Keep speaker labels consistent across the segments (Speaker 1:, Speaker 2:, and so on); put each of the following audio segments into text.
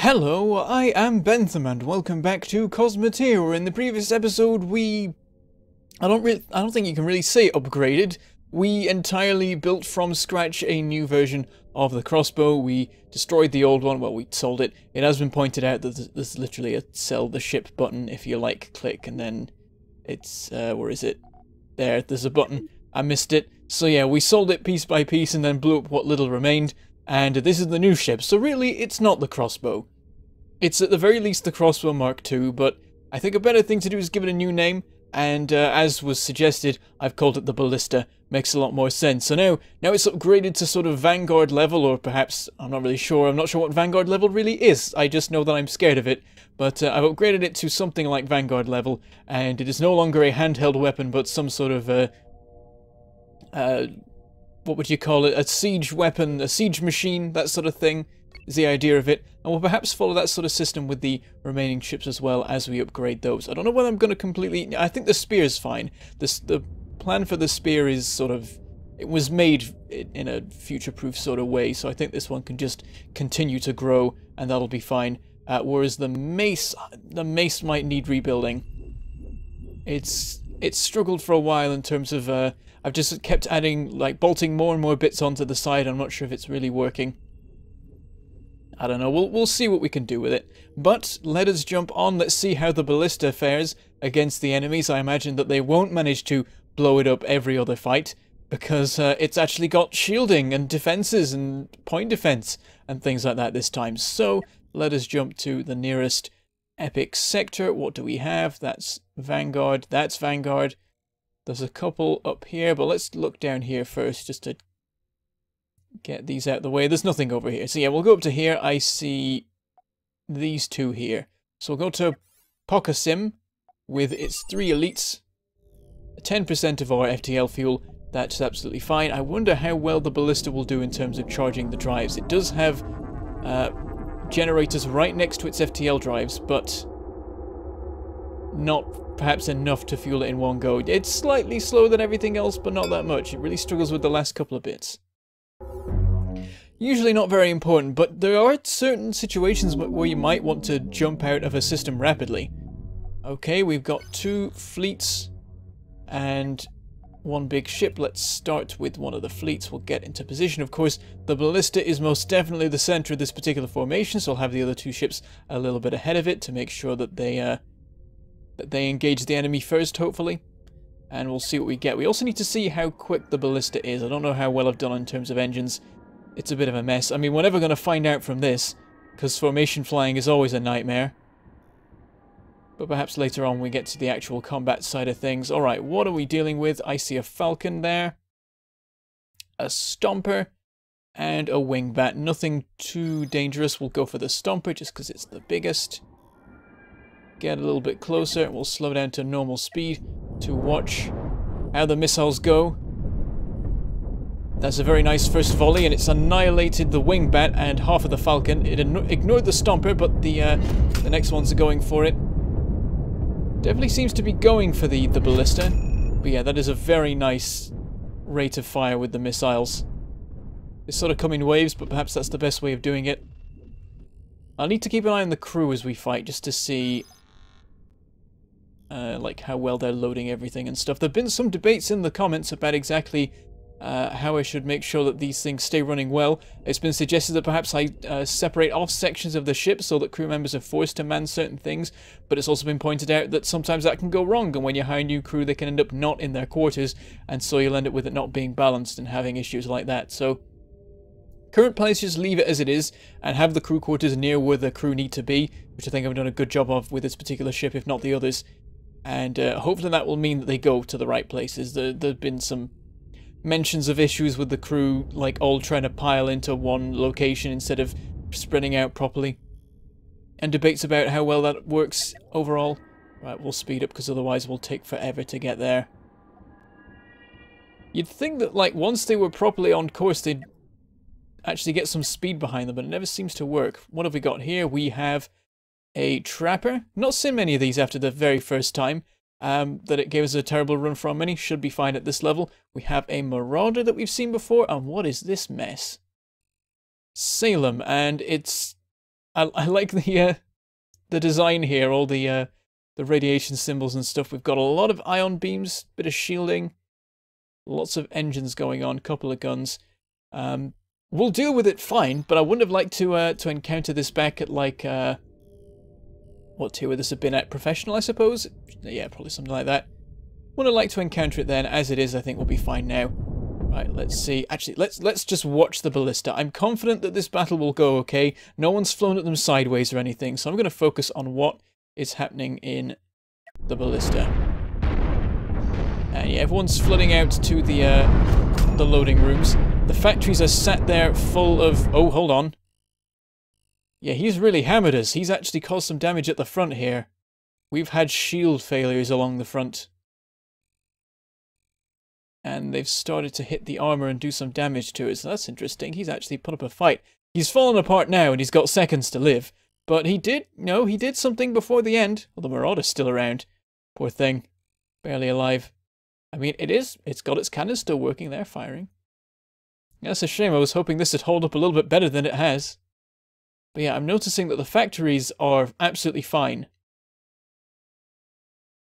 Speaker 1: Hello, I am Bentham and welcome back to Cosmoteer. In the previous episode I don't think you can really say upgraded. We entirely built from scratch a new version of the crossbow. We destroyed the old one, well, we sold it. It has been pointed out that there's literally a sell the ship button. If you like, click and then it's, where is it? There's a button. I missed it. So yeah, we sold it piece by piece and then blew up what little remained. And this is the new ship, so really it's not the crossbow. It's at the very least the crossbow Mark II, but I think a better thing to do is give it a new name, and as was suggested, I've called it the Ballista. Makes a lot more sense. So now it's upgraded to sort of Vanguard level, or perhaps, I'm not really sure, I'm not sure what Vanguard level really is. I just know that I'm scared of it, but I've upgraded it to something like Vanguard level, and it is no longer a handheld weapon, but some sort of what would you call it? A siege weapon, a siege machine, that sort of thing is the idea of it. And we'll perhaps follow that sort of system with the remaining ships as well as we upgrade those. I don't know whether I'm going to completely... I think the spear is fine. The plan for the spear is sort of... It was made in a future-proof sort of way, so I think this one can just continue to grow and that'll be fine. Whereas the mace might need rebuilding. It's struggled for a while in terms of... I've just kept adding, like, bolting more and more bits onto the side. I'm not sure if it's really working. I don't know. We'll see what we can do with it. But let us jump on. Let's see how the Ballista fares against the enemies. I imagine that they won't manage to blow it up every other fight, because it's actually got shielding and defenses and point defense and things like that this time. So let us jump to the nearest epic sector. What do we have? That's Vanguard. That's Vanguard. There's a couple up here, but let's look down here first just to get these out of the way. There's nothing over here. So yeah, we'll go up to here. I see these two here. So we'll go to Pocasim with its 3 elites. 10% of our FTL fuel. That's absolutely fine. I wonder how well the Ballista will do in terms of charging the drives. It does have generators right next to its FTL drives, but not perhaps enough to fuel it in one go. It's slightly slower than everything else, but not that much. It really struggles with the last couple of bits. Usually not very important, but there are certain situations where you might want to jump out of a system rapidly. Okay, we've got 2 fleets and 1 big ship. Let's start with one of the fleets. We'll get into position. Of course, the Ballista is most definitely the center of this particular formation, so I'll have the other 2 ships a little bit ahead of it to make sure that they engage the enemy first, hopefully. And we'll see what we get. We also need to see how quick the Ballista is. I don't know how well I've done in terms of engines. It's a bit of a mess. I mean, we're never going to find out from this, because formation flying is always a nightmare. But perhaps later on we get to the actual combat side of things. Alright, what are we dealing with? I see a Falcon there, a Stomper, and a Wingbat. Nothing too dangerous. We'll go for the Stomper just because it's the biggest. Get a little bit closer, and we'll slow down to normal speed to watch how the missiles go. That's a very nice first volley, and it's annihilated the Wingbat and half of the Falcon. It ignored the Stomper, but the next ones are going for it. Definitely seems to be going for the Ballista. But yeah, that is a very nice rate of fire with the missiles. They sort of come in waves, but perhaps that's the best way of doing it. I'll need to keep an eye on the crew as we fight, just to see like how well they're loading everything and stuff. There have been some debates in the comments about exactly how I should make sure that these things stay running well. It's been suggested that perhaps I separate off sections of the ship so that crew members are forced to man certain things, but it's also been pointed out that sometimes that can go wrong, and when you hire new crew they can end up not in their quarters, and so you'll end up with it not being balanced and having issues like that. So current plan is just leave it as it is and have the crew quarters near where the crew need to be, which I think I've done a good job of with this particular ship, if not the others. And hopefully that will mean that they go to the right places. There have been some mentions of issues with the crew, like all trying to pile into one location instead of spreading out properly. And debates about how well that works overall. Right, we'll speed up because otherwise we'll take forever to get there. You'd think that, like, once they were properly on course, they'd actually get some speed behind them, but it never seems to work. What have we got here? We have a Trapper. Not seen many of these after the very first time. That it gave us a terrible run from. Many should be fine at this level. We have a Marauder that we've seen before, and what is this mess? Salem, and it's I like the design here, all the radiation symbols and stuff. We've got a lot of ion beams, bit of shielding, lots of engines going on, couple of guns. We'll deal with it fine, but I wouldn't have liked to encounter this back at like what tier would this have been at? Professional, I suppose. Yeah, probably something like that. Wouldn't have liked to encounter it then. As it is, I think we'll be fine now. Right, let's see. Actually, let's just watch the Ballista. I'm confident that this battle will go okay. No one's flown at them sideways or anything, so I'm going to focus on what is happening in the Ballista. And yeah, everyone's flooding out to the loading rooms. The factories are sat there full of... Oh, hold on. Yeah, he's really hammered us. He's actually caused some damage at the front here. We've had shield failures along the front. And they've started to hit the armor and do some damage to it, so that's interesting. He's actually put up a fight. He's fallen apart now and he's got seconds to live. But he did, he did something before the end. Well, the Marauder's still around. Poor thing. Barely alive. I mean, it's got its cannons still working there, firing. That's a shame. I was hoping this would hold up a little bit better than it has. But yeah, I'm noticing that the factories are absolutely fine.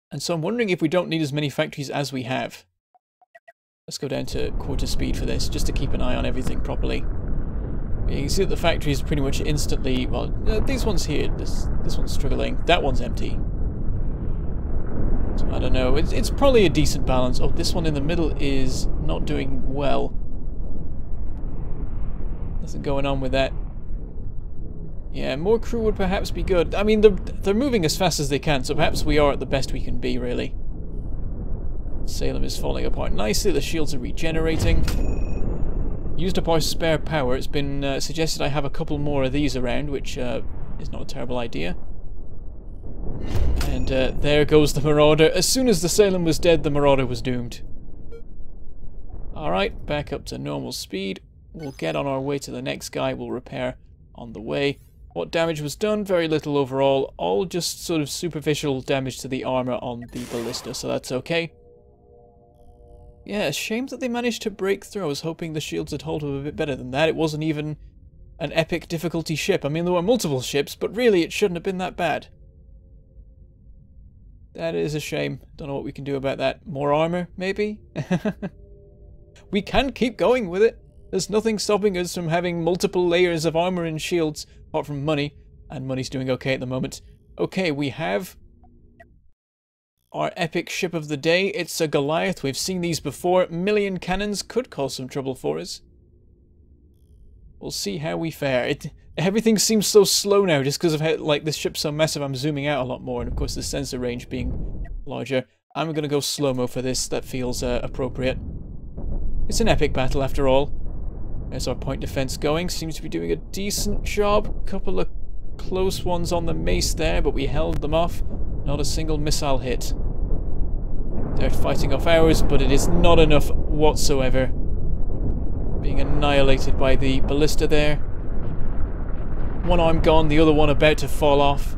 Speaker 1: And so I'm wondering if we don't need as many factories as we have. Let's go down to quarter speed for this, just to keep an eye on everything properly. You can see that the factories pretty much instantly... Well, these ones here, this one's struggling. That one's empty. So I don't know. It's probably a decent balance. Oh, this one in the middle is not doing well. Nothing going on with that. Yeah, more crew would perhaps be good. I mean, they're moving as fast as they can, so perhaps we are at the best we can be, really. Salem is falling apart nicely. The shields are regenerating. Used up our spare power. It's been suggested I have a couple more of these around, which is not a terrible idea. And there goes the Marauder. As soon as the Salem was dead, the Marauder was doomed. Alright, back up to normal speed. We'll get on our way to the next guy. We'll repair on the way. What damage was done? Very little overall. All just sort of superficial damage to the armor on the Ballista, so that's okay. Yeah, a shame that they managed to break through. I was hoping the shields would hold up a bit better than that. It wasn't even an epic difficulty ship. I mean, there were multiple ships, but really it shouldn't have been that bad. That is a shame. Don't know what we can do about that. More armor, maybe? We can keep going with it. There's nothing stopping us from having multiple layers of armor and shields, apart from money. And money's doing okay at the moment. Okay, we have our epic ship of the day. It's a Goliath. We've seen these before. Million cannons could cause some trouble for us. We'll see how we fare. Everything seems so slow now just because of how, like, this ship's so massive. I'm zooming out a lot more, and of course the sensor range being larger. I'm going to go slow-mo for this. That feels appropriate. It's an epic battle after all. There's our point defense going. Seems to be doing a decent job. Couple of close ones on the Mace there, but we held them off. Not a single missile hit. They're fighting off ours, but it is not enough whatsoever. Being annihilated by the Ballista there. One arm gone, the other one about to fall off.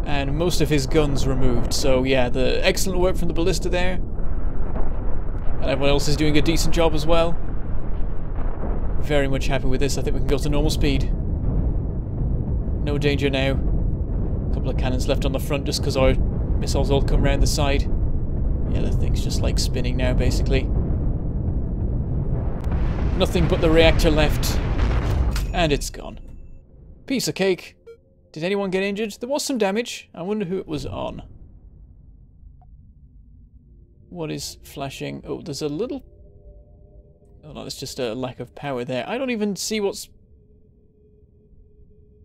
Speaker 1: And most of his guns removed. So yeah, the excellent work from the Ballista there. And everyone else is doing a decent job as well. Very much happy with this. I think we can go to normal speed. No danger now. A couple of cannons left on the front just because our missiles all come around the side. Yeah, the thing's just like spinning now, basically. Nothing but the reactor left. And it's gone. Piece of cake. Did anyone get injured? There was some damage. I wonder who it was on. What is flashing? Oh, there's a little... Oh no, that's just a lack of power there. I don't even see what's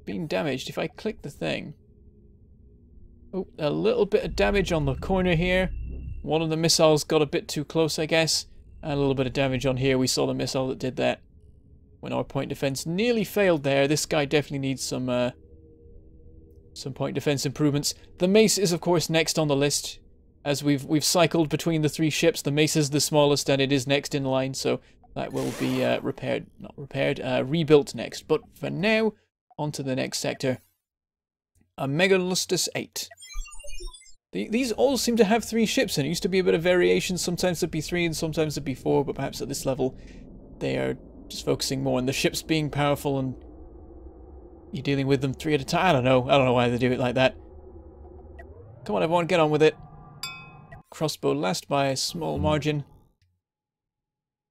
Speaker 1: being damaged if I click the thing. Oh, a little bit of damage on the corner here. One of the missiles got a bit too close, I guess. And a little bit of damage on here. We saw the missile that did that. When our point defense nearly failed there. This guy definitely needs some point defense improvements. The Mace is, of course, next on the list. As we've cycled between the three ships, the Mace is the smallest and it is next in line, so that will be rebuilt next. But for now, on to the next sector. A Mangledpork 8. These all seem to have 3 ships, and it used to be a bit of variation. Sometimes there'd be 3 and sometimes there'd be 4, but perhaps at this level they are just focusing more on the ships being powerful and You're dealing with them 3 at a time. I don't know why they do it like that. Come on, everyone, get on with it. Crossbow last by a small margin.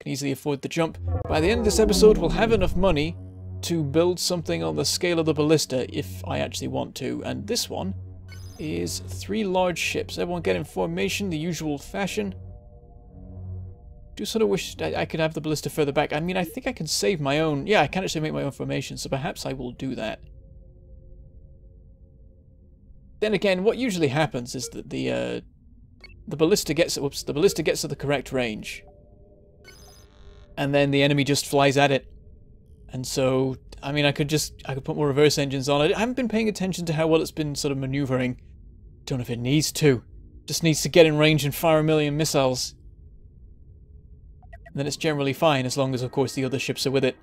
Speaker 1: Can easily afford the jump. By the end of this episode, we'll have enough money to build something on the scale of the Ballista if I actually want to. And this one is 3 large ships. Everyone get in formation, the usual fashion. Do sort of wish I could have the Ballista further back. I mean, I think I can save my own... Yeah, I can actually make my own formation, so perhaps I will do that. Then again, what usually happens is that the Ballista gets... Whoops, the Ballista gets to the correct range. And then the enemy just flies at it. And so, I mean, I could put more reverse engines on it. I haven't been paying attention to how well it's been sort of maneuvering. Don't know if it needs to. Just needs to get in range and fire a million missiles. And then it's generally fine, as long as, of course, the other ships are with it.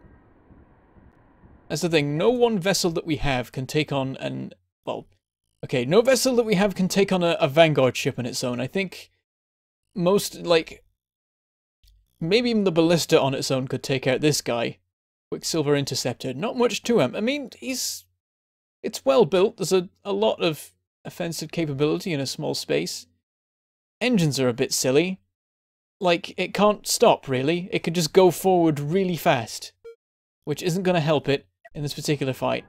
Speaker 1: That's the thing. No one vessel that we have can take on an... Well, okay, no vessel that we have can take on a Vanguard ship on its own. I think most, like... Maybe even the Ballista on its own could take out this guy. Quicksilver Interceptor. Not much to him. I mean, it's well built. There's a lot of offensive capability in a small space. Engines are a bit silly. Like, it can't stop, really. It could just go forward really fast. Which isn't going to help it in this particular fight.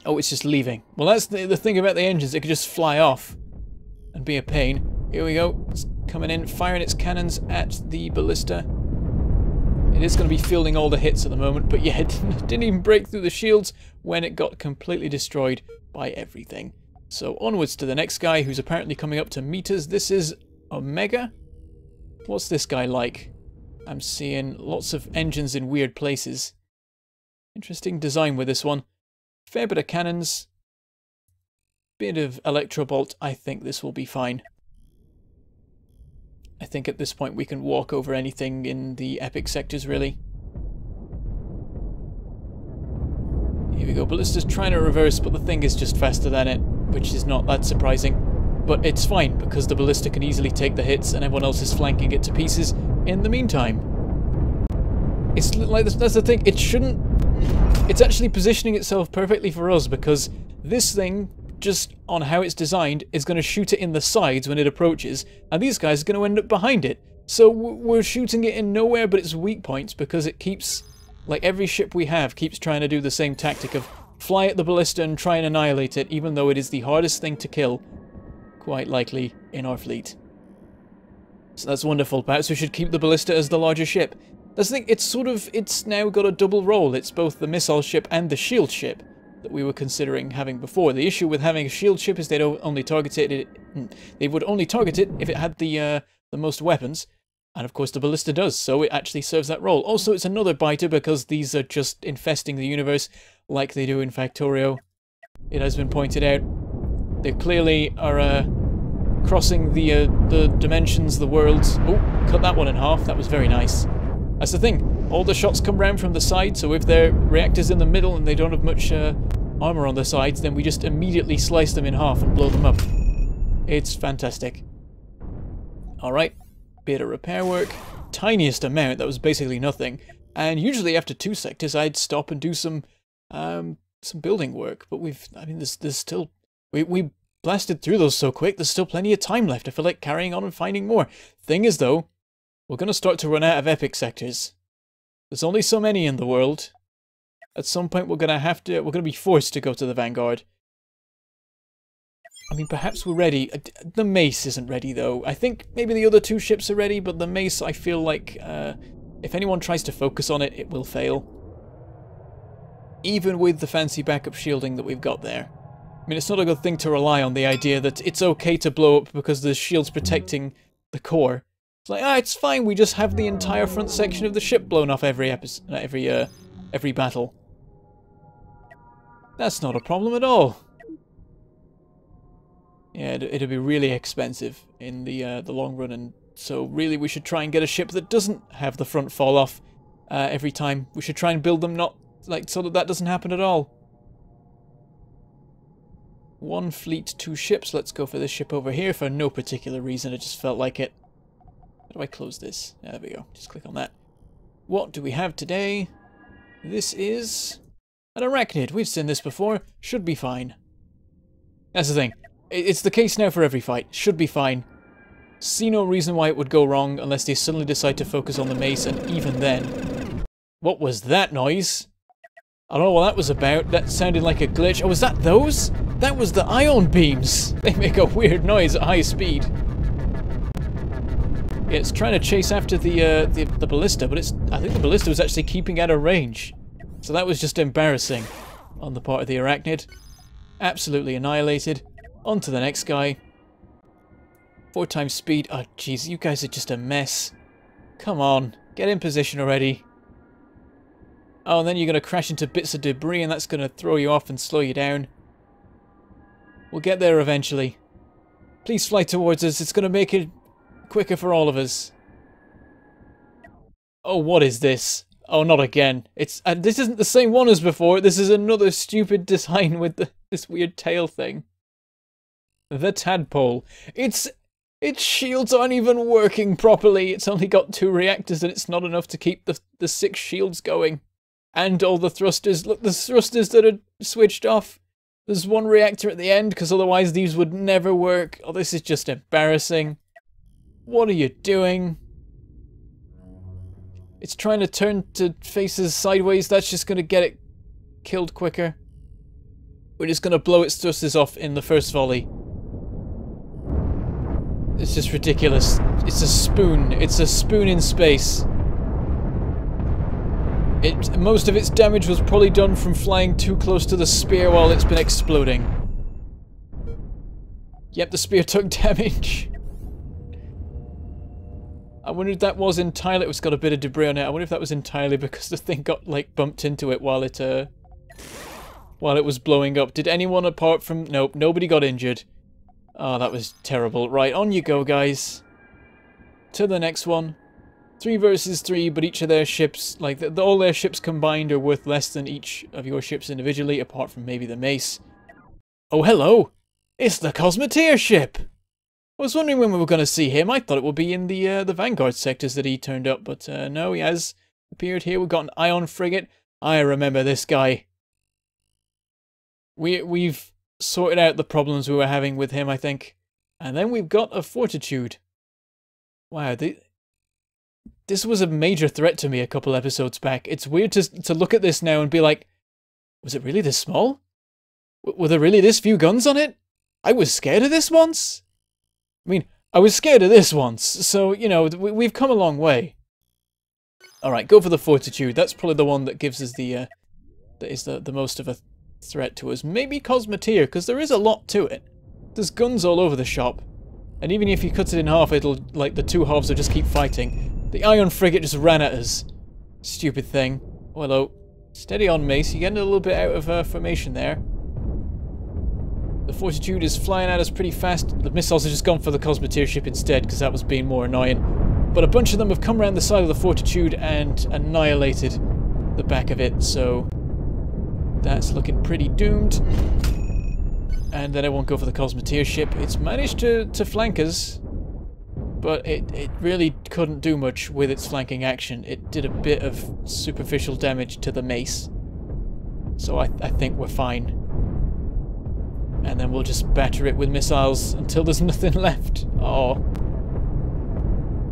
Speaker 1: Oh, it's just leaving. Well, that's the thing about the engines. It could just fly off and be a pain. Here we go. It's coming in, firing its cannons at the Ballista. It is going to be fielding all the hits at the moment, but yeah, it didn't even break through the shields when it got completely destroyed by everything. So onwards to the next guy, who's apparently coming up to meet us. This is Omega. What's this guy like? I'm seeing lots of engines in weird places. Interesting design with this one. Fair bit of cannons. Bit of electrobolt. I think this will be fine. I think at this point we can walk over anything in the epic sectors, really. Here we go. Ballista's trying to reverse, but the thing is just faster than it, which is not that surprising. But it's fine, because the Ballista can easily take the hits, and everyone else is flanking it to pieces in the meantime. It's like, that's the thing, it shouldn't... It's actually positioning itself perfectly for us, because this thing, just on how it's designed, is going to shoot it in the sides when it approaches, and these guys are going to end up behind it. So we're shooting it in nowhere but its weak points, because it keeps... Like, every ship we have keeps trying to do the same tactic of fly at the Ballista and try and annihilate it, even though it is the hardest thing to kill, quite likely, in our fleet. So that's wonderful. Perhaps we should keep the Ballista as the larger ship. That's the thing, it's now got a double role. It's both the missile ship and the shield ship that we were considering having before. The issue with having a shield ship is they would only target it if it had the most weapons. And of course the Ballista does, so it actually serves that role. Also, it's another biter because these are just infesting the universe like they do in Factorio. It has been pointed out. They clearly are crossing the dimensions, the worlds. Oh, cut that one in half. That was very nice. That's the thing. All the shots come round from the side, so if their reactor's in the middle and they don't have much armor on their sides, then we just immediately slice them in half and blow them up. It's fantastic. Alright. Bit of repair work. Tiniest amount, that was basically nothing. And usually after 2 sectors I'd stop and do some building work. But there's still... We blasted through those so quick, there's still plenty of time left. I feel like carrying on and finding more. Thing is though, we're going to start to run out of epic sectors. There's only so many in the world. At some point we're going to be forced to go to the Vanguard. I mean, perhaps we're ready. The Mace isn't ready, though. I think maybe the other 2 ships are ready, but the Mace, I feel like, if anyone tries to focus on it, it will fail. Even with the fancy backup shielding that we've got there. I mean, it's not a good thing to rely on the idea that it's okay to blow up because the shield's protecting the core. It's like, it's fine, we just have the entire front section of the ship blown off every battle. That's not a problem at all. Yeah, it'd be really expensive in the long run, and so really we should try and get a ship that doesn't have the front fall off every time. We should try and build them so that doesn't happen at all. 1 fleet, 2 ships. Let's go for this ship over here for no particular reason. It just felt like it. How do I close this? Yeah, there we go. Just click on that. What do we have today? This is an arachnid. We've seen this before. Should be fine. That's the thing. It's the case now for every fight. Should be fine. See no reason why it would go wrong unless they suddenly decide to focus on the mace, and even then... What was that noise? I don't know what that was about. That sounded like a glitch. Oh, was that those? That was the ion beams. They make a weird noise at high speed. Yeah, it's trying to chase after the Ballista, but I think the Ballista was actually keeping out of range. So that was just embarrassing on the part of the arachnid. Absolutely annihilated. On to the next guy. 4 times speed. Oh, jeez, you guys are just a mess. Come on, get in position already. Oh, and then you're going to crash into bits of debris, and that's going to throw you off and slow you down. We'll get there eventually. Please fly towards us. It's going to make it quicker for all of us. Oh, what is this? Oh, not again. This isn't the same one as before. This is another stupid design with this weird tail thing. The tadpole. Its shields aren't even working properly. It's only got 2 reactors, and it's not enough to keep the 6 shields going. And all the thrusters. Look, the thrusters that are switched off. There's 1 reactor at the end, because otherwise these would never work. Oh, this is just embarrassing. What are you doing? It's trying to turn to faces sideways. That's just going to get it killed quicker. We're just going to blow its thrusters off in the first volley. It's just ridiculous. It's a spoon. It's a spoon in space. Most of its damage was probably done from flying too close to the spear while it's been exploding. Yep, the spear took damage. I wonder if that was entirely... It's got a bit of debris on it. I wonder if that was entirely because the thing got, like, bumped into it while it was blowing up. Did anyone apart from... Nope, nobody got injured. Oh, that was terrible. Right, on you go, guys. To the next one. 3 versus 3, but each of their ships, like, all their ships combined are worth less than each of your ships individually, apart from maybe the Mace. Oh, hello! It's the Cosmoteer ship! I was wondering when we were going to see him. I thought it would be in the Vanguard sectors that he turned up, but no, he has appeared here. We've got an ion frigate. I remember this guy. We've sorted out the problems we were having with him, I think. And then we've got a Fortitude. Wow, this was a major threat to me a couple episodes back. It's weird to look at this now and be like, was it really this small? Were there really this few guns on it? I was scared of this once? I mean, I was scared of this once, so, you know, we've come a long way. Alright, go for the Fortitude. That's probably the one that gives us that is the most of a threat to us. Maybe Cosmoteer, because there is a lot to it. There's guns all over the shop. And even if you cut it in half, it'll, like, the 2 halves will just keep fighting. The ion frigate just ran at us. Stupid thing. Oh, hello. Steady on, Mace. You're getting a little bit out of formation there. The Fortitude is flying at us pretty fast. The missiles have just gone for the Cosmoteer ship instead, because that was being more annoying. But a bunch of them have come around the side of the Fortitude and annihilated the back of it, so that's looking pretty doomed. And then I won't go for the Cosmoteer ship. It's managed to flank us, but it really couldn't do much with its flanking action. It did a bit of superficial damage to the Mace, so I think we're fine. And then we'll just batter it with missiles until there's nothing left. Oh.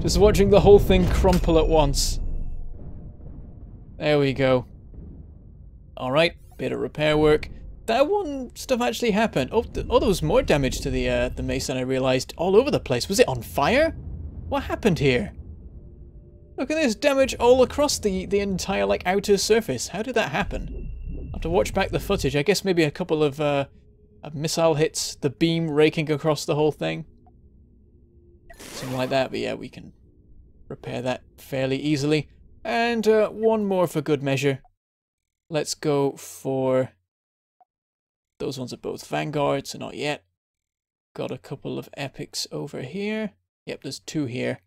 Speaker 1: Just watching the whole thing crumple at once. There we go. Alright, bit of repair work. That one stuff actually happened. Oh, there was more damage to the Mace than I realised. All over the place. Was it on fire? What happened here? Look at this damage all across the entire, like, outer surface. How did that happen? I'll have to watch back the footage. I guess maybe a couple of missile hits, the beam raking across the whole thing. Something like that, but yeah, we can repair that fairly easily. And one more for good measure. Let's go for... Those ones are both Vanguard, so not yet. Got a couple of epics over here. Yep, there's 2 here.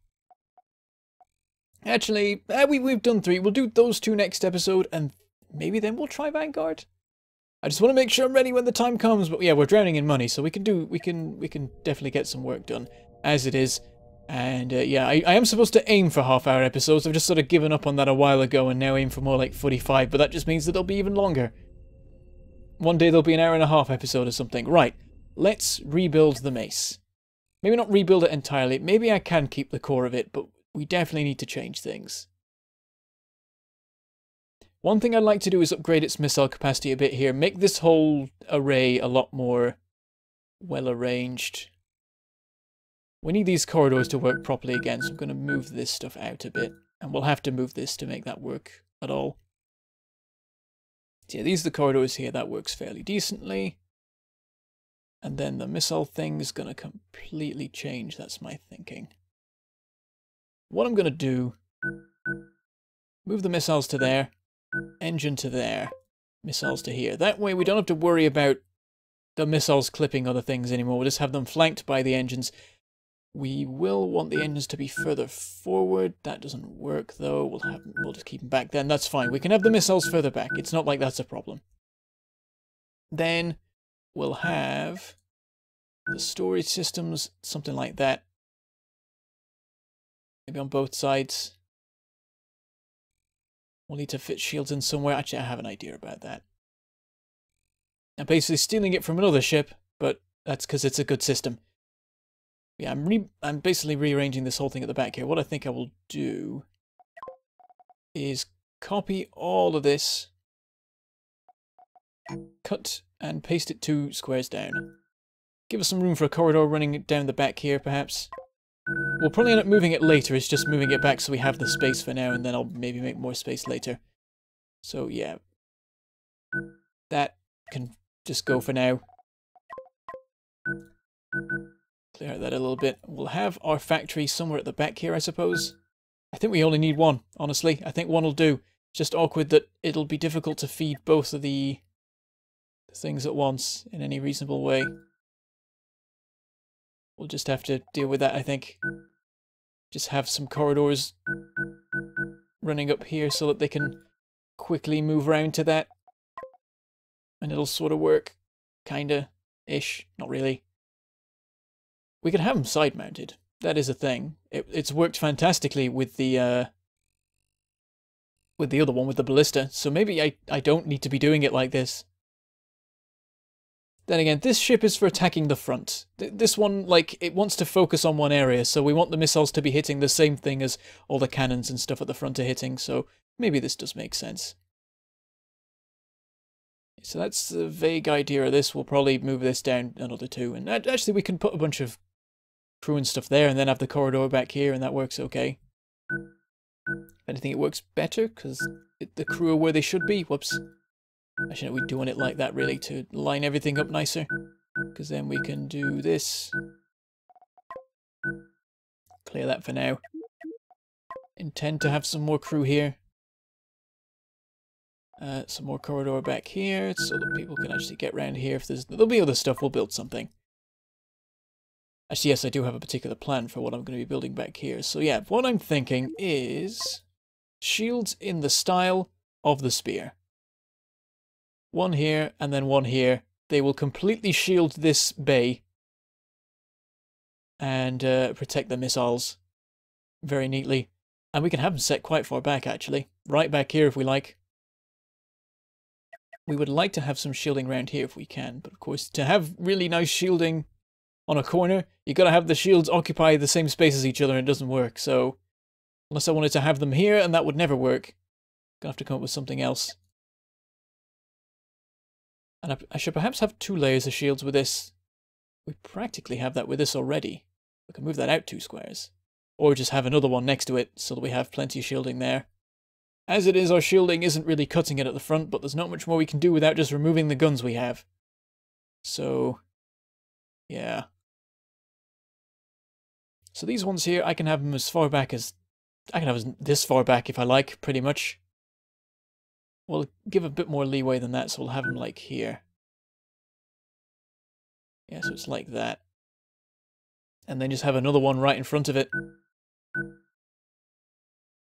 Speaker 1: Actually, we've done 3. We'll do those 2 next episode, and maybe then we'll try Vanguard. I just want to make sure I'm ready when the time comes. But yeah, we're drowning in money, so we can definitely get some work done as it is. And yeah, I am supposed to aim for half-hour episodes. I've just sort of given up on that a while ago and now aim for more like 45, but that just means that they'll be even longer. One day there'll be an hour and a half episode or something. Right, let's rebuild the mace. Maybe not rebuild it entirely. Maybe I can keep the core of it, but we definitely need to change things. One thing I'd like to do is upgrade its missile capacity a bit here. Make this whole array a lot more well arranged. We need these corridors to work properly again, so I'm going to move this stuff out a bit. And we'll have to move this to make that work at all. So yeah, these are the corridors here. That works fairly decently. And then the missile thing is going to completely change. That's my thinking. What I'm going to do, move the missiles to there, engine to there, missiles to here. That way we don't have to worry about the missiles clipping other things anymore. We'll just have them flanked by the engines. We will want the engines to be further forward. That doesn't work though. We'll just keep them back then. That's fine. We can have the missiles further back. It's not like that's a problem. Then we'll have the storage systems, something like that. Maybe on both sides. We'll need to fit shields in somewhere. Actually, I have an idea about that. I'm basically stealing it from another ship, but that's because it's a good system. Yeah, I'm basically rearranging this whole thing at the back here. What I think I will do is copy all of this, cut and paste it 2 squares down. Give us some room for a corridor running down the back here, perhaps. We'll probably end up moving it later. It's just moving it back so we have the space for now, and then I'll maybe make more space later. So yeah, that can just go for now. Clear out that a little bit. We'll have our factory somewhere at the back here, I suppose. I think we only need one, honestly. I think one will do. It's just awkward that it'll be difficult to feed both of the things at once in any reasonable way. We'll just have to deal with that, I think. Just have some corridors running up here so that they can quickly move around to that. And it'll sort of work. Kinda-ish. Not really. We could have them side-mounted. That is a thing. It's worked fantastically with the other one, with the Ballista. So maybe I don't need to be doing it like this. Then again, this ship is for attacking the front. This one, like, it wants to focus on one area, so we want the missiles to be hitting the same thing as all the cannons and stuff at the front are hitting, so maybe this does make sense. So that's the vague idea of this. We'll probably move this down another 2, and actually we can put a bunch of crew and stuff there, and then have the corridor back here, and that works okay. If anything, it works better, because the crew are where they should be. Whoops. Actually, no, we're doing it like that, really, to line everything up nicer. Because then we can do this. Clear that for now. Intend to have some more crew here. Some more corridor back here, so that people can actually get around here. If there'll be other stuff, we'll build something. Actually, yes, I do have a particular plan for what I'm going to be building back here. So yeah, what I'm thinking is shields in the style of the spear. One here, and then one here. They will completely shield this bay and protect the missiles very neatly. And we can have them set quite far back, actually. Right back here, if we like. We would like to have some shielding around here if we can. But of course, to have really nice shielding on a corner, you've got to have the shields occupy the same space as each other, and it doesn't work. So, unless I wanted to have them here, and that would never work, I'm going to have to come up with something else. And I should perhaps have 2 layers of shields with this. We practically have that with this already. We can move that out 2 squares. Or just have another one next to it, so that we have plenty of shielding there. As it is, our shielding isn't really cutting it at the front, but there's not much more we can do without just removing the guns we have. So, yeah. So these ones here, I can have them as far back as... I can have this far back if I like, pretty much. We'll give a bit more leeway than that, so we'll have them like here. Yeah, so it's like that. And then just have another one right in front of it.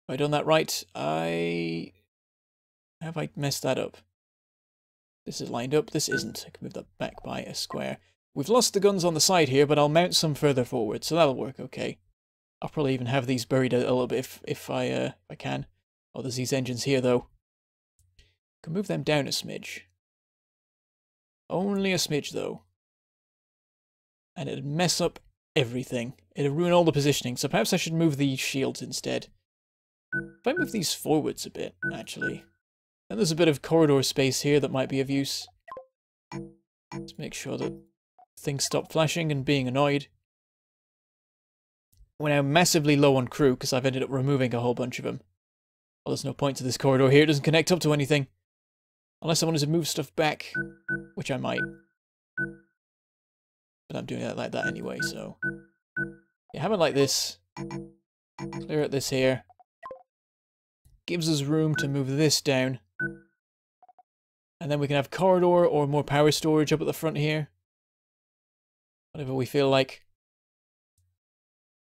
Speaker 1: Have I done that right? Have I messed that up? This is lined up, this isn't. I can move that back by a square. We've lost the guns on the side here, but I'll mount some further forward, so that'll work okay. I'll probably even have these buried a little bit if I can. Oh, there's these engines here, though. Can move them down a smidge. Only a smidge, though. And it'd mess up everything. It'd ruin all the positioning, so perhaps I should move the shields instead. If I move these forwards a bit, actually. Then there's a bit of corridor space here that might be of use. Let's make sure that things stop flashing and being annoyed. We're now massively low on crew because I've ended up removing a whole bunch of them. Well, there's no point to this corridor here. It doesn't connect up to anything. Unless I wanted to move stuff back, which I might. But I'm doing it like that anyway, so... Yeah, have it like this. Clear out this here. Gives us room to move this down. And then we can have corridor or more power storage up at the front here. Whatever we feel like.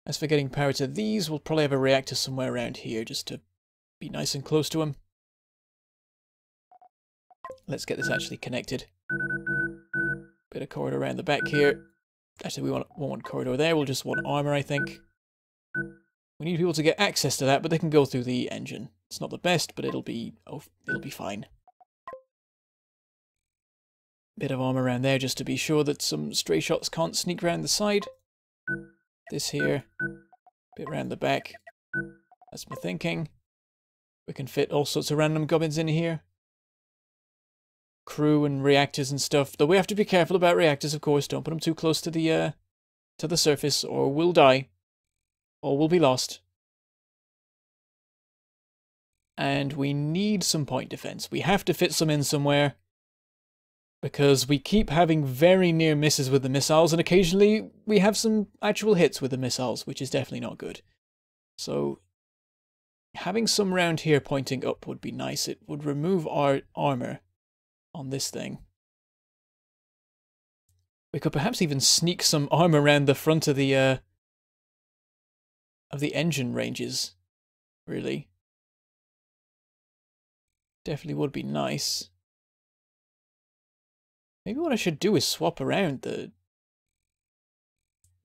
Speaker 1: As for getting power to these, we'll probably have a reactor somewhere around here just to be nice and close to them. Let's get this actually connected. Bit of corridor around the back here. Actually, we won't want corridor there, we'll just want armor, I think. We need people to get access to that, but they can go through the engine. It's not the best, but it'll be fine. Bit of armor around there just to be sure that some stray shots can't sneak around the side. This here. Bit around the back. That's my thinking. We can fit all sorts of random gubbins in here. Crew and reactors and stuff. Though we have to be careful about reactors, of course. Don't put them too close to the surface, or we'll die. Or we'll be lost. And we need some point defense. We have to fit some in somewhere. Because we keep having very near misses with the missiles, and occasionally we have some actual hits with the missiles, which is definitely not good. So, having some round here pointing up would be nice. It would remove our armor on this thing. We could perhaps even sneak some armor around the front of the engine ranges, really. Definitely would be nice. Maybe what I should do is swap around the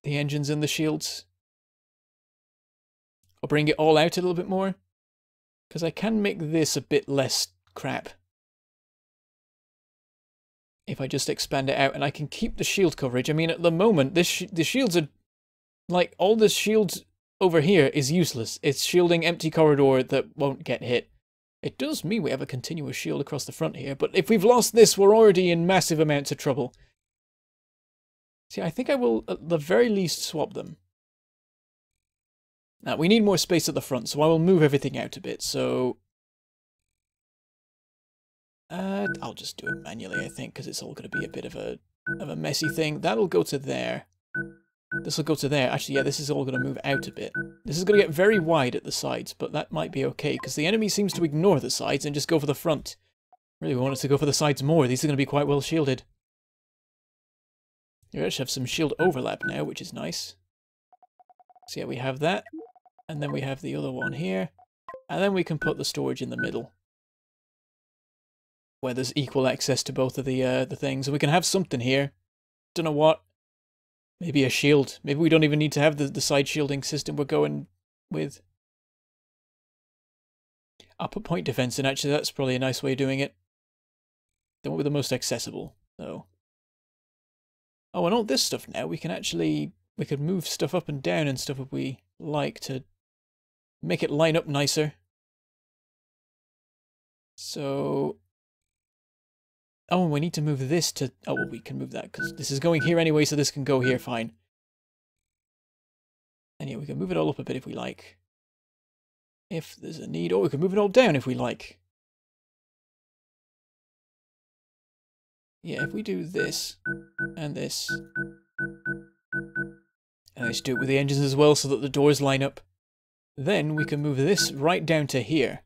Speaker 1: engines and the shields. Or bring it all out a little bit more. Because I can make this a bit less crap. If I just expand it out, and I can keep the shield coverage. I mean, at the moment, the shields are... Like, all the shields over here is useless. It's shielding empty corridor that won't get hit. It does mean we have a continuous shield across the front here, but if we've lost this, we're already in massive amounts of trouble. See, I think I will, at the very least, swap them. Now, we need more space at the front, so I will move everything out a bit, so... I'll just do it manually, I think, because it's all going to be a bit of a messy thing. That'll go to there. This will go to there. Actually, yeah, this is all going to move out a bit. This is going to get very wide at the sides, but that might be okay, because the enemy seems to ignore the sides and just go for the front. Really, we want us to go for the sides more. These are going to be quite well shielded. You actually have some shield overlap now, which is nice. So yeah, we have that. And then we have the other one here. And then we can put the storage in the middle, where there's equal access to both of the things. And we can have something here. Don't know what. Maybe a shield. Maybe we don't even need to have the side shielding system we're going with. I'll put point defense in, actually. That's probably a nice way of doing it. They won't be the most accessible, though. Oh, and all this stuff now, we can actually... We could move stuff up and down and stuff if we like to make it line up nicer. So... Oh, and we need to move this to... Oh, well, we can move that, because this is going here anyway, so this can go here fine. And yeah, we can move it all up a bit if we like. If there's a need. Or we can move it all down if we like. Yeah, if we do this, and this... And I should do it with the engines as well, so that the doors line up. Then we can move this right down to here.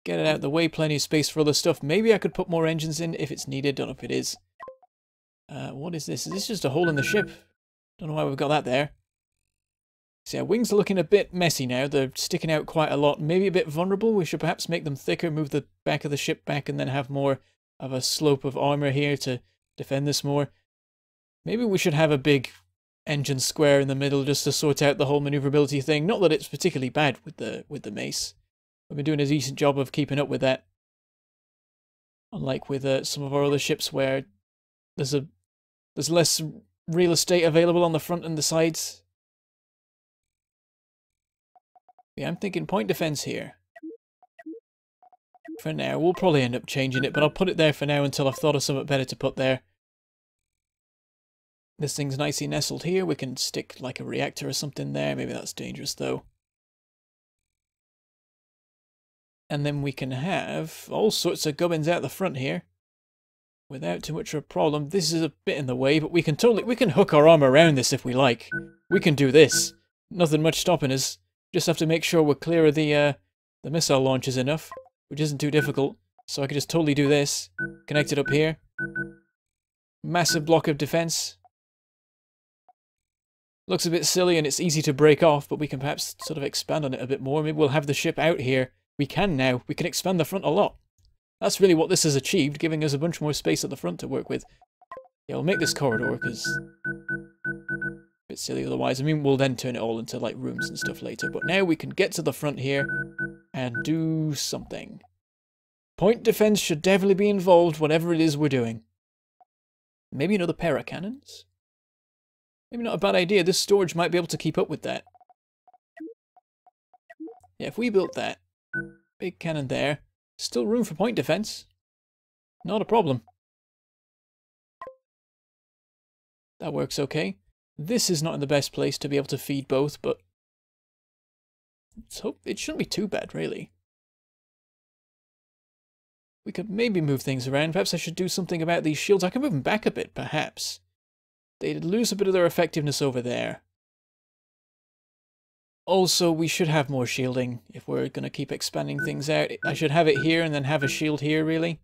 Speaker 1: Get it out of the way, plenty of space for other stuff. Maybe I could put more engines in if it's needed. Don't know if it is. What is this? Is this just a hole in the ship? Don't know why we've got that there. See, our wings are looking a bit messy now. They're sticking out quite a lot. Maybe a bit vulnerable. We should perhaps make them thicker, move the back of the ship back, and then have more of a slope of armor here to defend this more. Maybe we should have a big engine square in the middle just to sort out the whole maneuverability thing. Not that it's particularly bad with the Mace. I've been doing a decent job of keeping up with that. Unlike with some of our other ships where there's less real estate available on the front and the sides. Yeah, I'm thinking point defense here. For now, we'll probably end up changing it, but I'll put it there for now until I've thought of something better to put there. This thing's nicely nestled here. We can stick like a reactor or something there. Maybe that's dangerous though. And then we can have all sorts of gubbins out the front here without too much of a problem. This is a bit in the way, but we can hook our arm around this if we like. We can do this. Nothing much stopping us. Just have to make sure we're clear of the missile launches enough, which isn't too difficult. So I could just totally do this. Connect it up here. Massive block of defense. Looks a bit silly and it's easy to break off, but we can perhaps sort of expand on it a bit more. Maybe we'll have the ship out here. We can now. We can expand the front a lot. That's really what this has achieved, giving us a bunch more space at the front to work with. Yeah, we'll make this corridor, because a bit silly otherwise. I mean, we'll then turn it all into, like, rooms and stuff later. But now we can get to the front here and do something. Point defense should definitely be involved, whatever it is we're doing. Maybe another pair of cannons? Maybe not a bad idea. This storage might be able to keep up with that. Yeah, if we built that, big cannon there, still room for point defense. Not a problem. That works okay. This is not in the best place to be able to feed both, but let's hope it shouldn't be too bad, really. We could maybe move things around. Perhaps I should do something about these shields. I can move them back a bit, perhaps. They'd lose a bit of their effectiveness over there. Also, we should have more shielding if we're going to keep expanding things out. I should have it here and then have a shield here, really.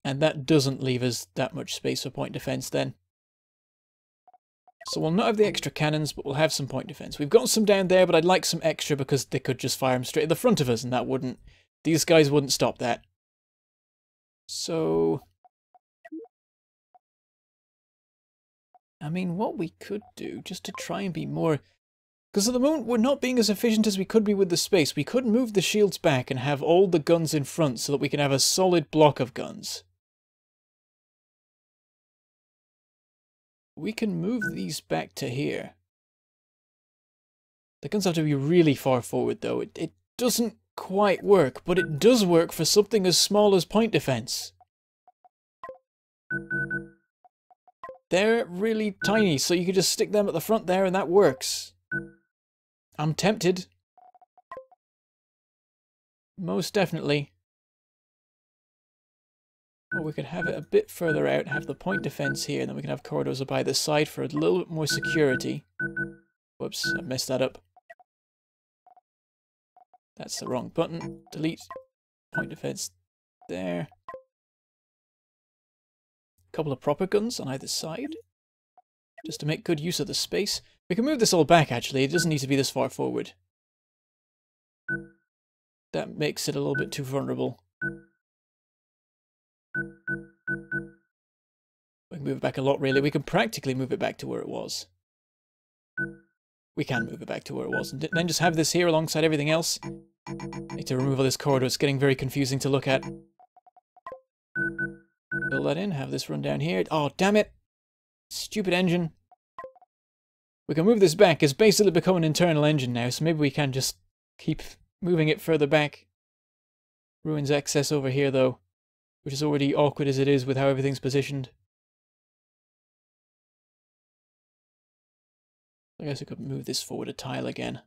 Speaker 1: And that doesn't leave us that much space for point defense then. So we'll not have the extra cannons, but we'll have some point defense. We've got some down there, but I'd like some extra because they could just fire them straight at the front of us, and that wouldn't... These guys wouldn't stop that. So... I mean, what we could do, just to try and be more... Because at the moment, we're not being as efficient as we could be with the space. We could move the shields back and have all the guns in front so that we can have a solid block of guns. We can move these back to here. The guns have to be really far forward, though. It doesn't quite work, but it does work for something as small as point defense. They're really tiny, so you could just stick them at the front there and that works. I'm tempted. Most definitely. Or we could have it a bit further out, have the point defense here, and then we can have corridors up either side for a little bit more security. Whoops, I messed that up. That's the wrong button. Delete. Point defense there. Couple of proper guns on either side, just to make good use of the space. We can move this all back, actually. It doesn't need to be this far forward. That makes it a little bit too vulnerable. We can move it back a lot, really. We can practically move it back to where it was. We can move it back to where it was. And then just have this here alongside everything else. Need to remove all this corridor. It's getting very confusing to look at. Fill that in, have this run down here. Oh, damn it! Stupid engine. We can move this back. It's basically become an internal engine now, so maybe we can just keep moving it further back. Ruins access over here, though, which is already awkward as it is with how everything's positioned. I guess I could move this forward a tile again,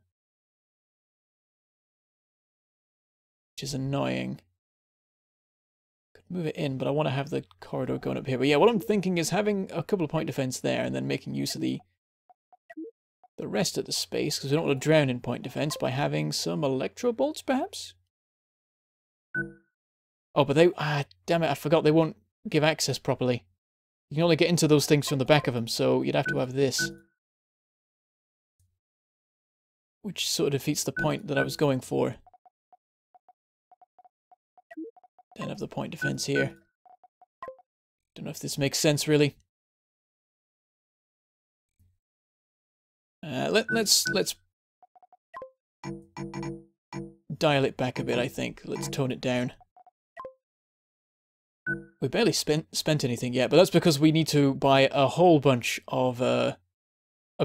Speaker 1: which is annoying. Move it in, but I want to have the corridor going up here. But yeah, what I'm thinking is having a couple of point defense there and then making use of the rest of the space, because we don't want to drown in point defense, by having some electro bolts, perhaps? Oh, but they... Ah, damn it, I forgot they won't give access properly. You can only get into those things from the back of them, so you'd have to have this. Which sort of defeats the point that I was going for. Then have the point defense here. Don't know if this makes sense, really. Let's dial it back a bit, I think. Let's tone it down. We barely spent anything yet, but that's because we need to buy a whole bunch of